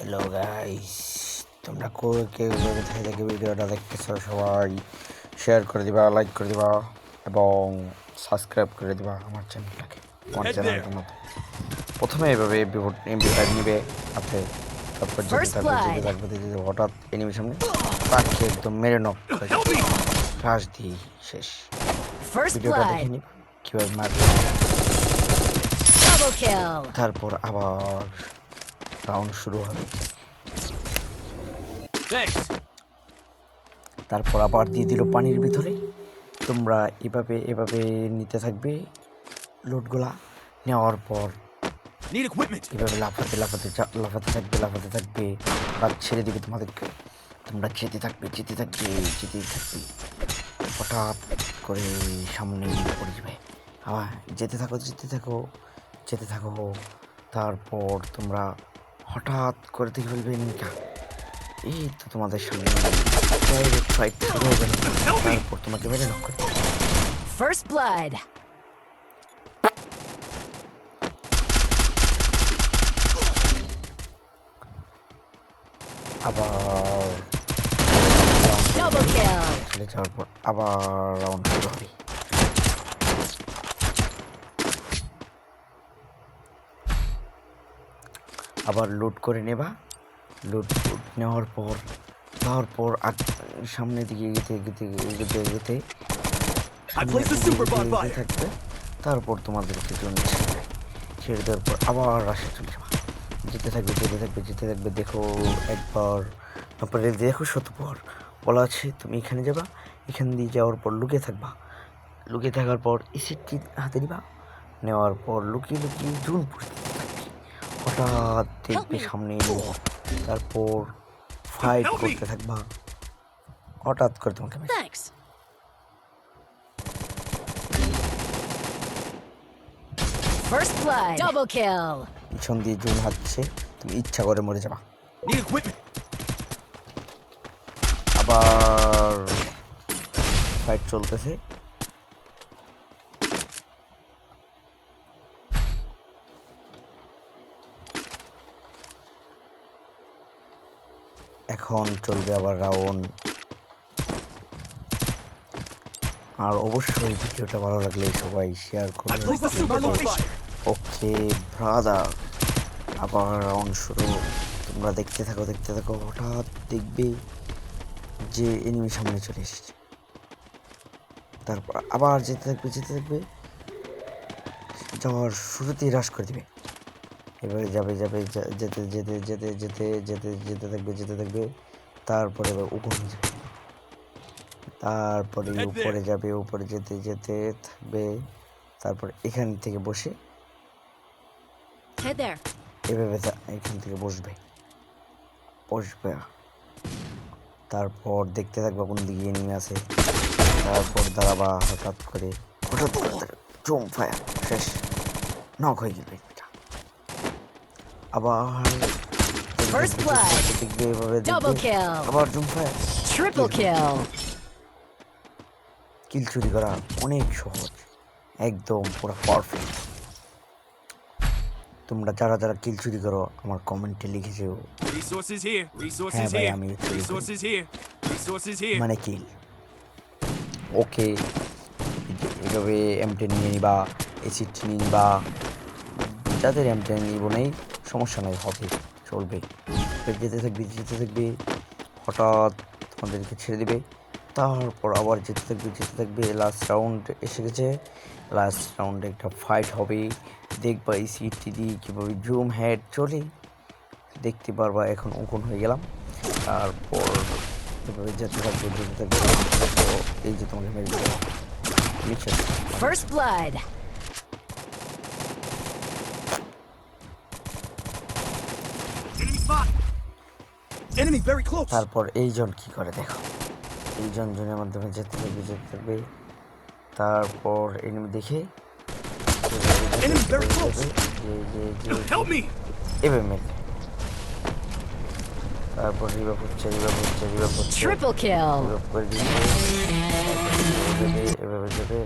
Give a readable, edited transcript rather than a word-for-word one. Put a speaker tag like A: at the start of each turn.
A: Hello guys, তোমরা কে কোথায় থেকে ভিডিওটা দেখতেছো সবাই শেয়ার করে দিবা, লাইক করে দিবা এবং সাবস্ক্রাইব করে দিবা আমার চ্যানেলটাকে, আমার চ্যানেলটার মতো। প্রথমে এভাবে এমপি5 নিবে হাতে, তারপর যেতে হঠাৎ এনিমির সামনে তাকে একদম মেরে নক করে ফ্লাশ দিয়ে শেষ। ভিডিওটা দেখে নিবা কীভাবে মারবে, তারপর আবার রাউন্ড শুরু হবে। তারপর আবার দিয়ে দিল পানির ভিতরে। তোমরা এভাবে নিতে থাকবে লুটগুলা। নেওয়ার পর এভাবে লাফাতে থাকবে আর ছেড়ে দিবে তোমাদেরকে। তোমরা যেতে থাকবে হঠাৎ করে সামনে পড়ে যাবে। আবার যেতে থাকো। তারপর তোমরা হঠাৎ করে দেখে ফেলবে নিকা, এই তো তোমাদের সামনে ডাইরেক্ট ফাইট শুরু হবে। তারপর তোমাকে মেরে নক করতে ফার্স্ট ব্লাড। আবার চলে যাওয়ার পর আবার রাউন্ড শুরু হবে। আবার লুট করে নেবা। লুট নেওয়ার পর সামনের দিকে এগোতে থাকবে। তারপর তোমাদেরকে ছেড়ে দেওয়ার পর আবার রাশে চলে যাবা। যেতে থাকবে। দেখো একবার, তারপরে দেখো শতবার বলা আছে তুমি এখানে যাবা, এখান দিয়ে যাওয়ার পর লুকিয়ে থাকার পর এসিডটি হাতে নিবা। নেওয়ার পর লুকিয়ে জুন পড়তে থাকবে। হঠাৎ দেখবে সামনে এলো, তারপর ফাইট করতে থাকবা। হঠাৎ করে তোমাকে পিছন দিয়ে জুন হাঁটছে, তুমি ইচ্ছা করে মরে যাবা। আবার ফাইট চলতেছে। এখন চলবে আবার রাউন্ড। আর অবশ্যই ভিডিওটা ভালো লাগলে সবাই শেয়ার করবে। ওকে ব্রাদার, আবার রাউন্ড শুরু। তোমরা দেখতে থাকো। হঠাৎ দেখবে যে এনিমি সামনে চলে এসেছে। তারপর আবার যেতে থাকবে। যাওয়ার শুরুতেই হ্রাস করে দিবে। এবারে যেতে থাকবে। তারপরে উপরে যাবে। উপরে যেতে থাকবে। তারপর এখান থেকে বসে এভাবে এখান থেকে বসবে। তারপর দেখতে থাকবে কোন দিকে এনিমি আছে। তারপর দাঁড়াবা। হঠাৎ করে জুম ফায়ার, শেষ, নক হয়ে গেল। আবার দেখবে এভাবে আবার জুম ফায়ার, কিল চুরি করা অনেক সহজ, একদম পুরো পারফেক্ট। তোমরা যারা কিল চুরি করো আমার কমেন্টে লিখে যেও হ্যাঁ ভাই আমি মানে কিল। ওকে, এভাবে M10 নিয়ে নিবা, এসিড নিয়ে নিবা। যাদের M10 নিব নেই সমস্যা নাই, হবে, চলবে। যেতে থাকবে। হঠাৎ তোমাদেরকে ছেড়ে দিবে। তারপর আবার যেতে থাকবে। লাস্ট রাউন্ড এসে গেছে। লাস্ট রাউন্ডে একটা ফাইট হবে। দেখবা এই সিটটি দিয়ে কীভাবে জুম হেড চলে, দেখতে পারবা। এখন উকন হয়ে গেলাম। তারপর এভাবে যেতে থাকবে। এই যে তোমাকে মেরে দেবে। First blood. তারপর এইজন কি করে দেখো। এইজন জনের মাধ্যমে যেতে থাকবে। তারপর এনিমি দেখে এভাবে মেরে, তারপর রিভাইভ হচ্ছে এভাবে যাবে।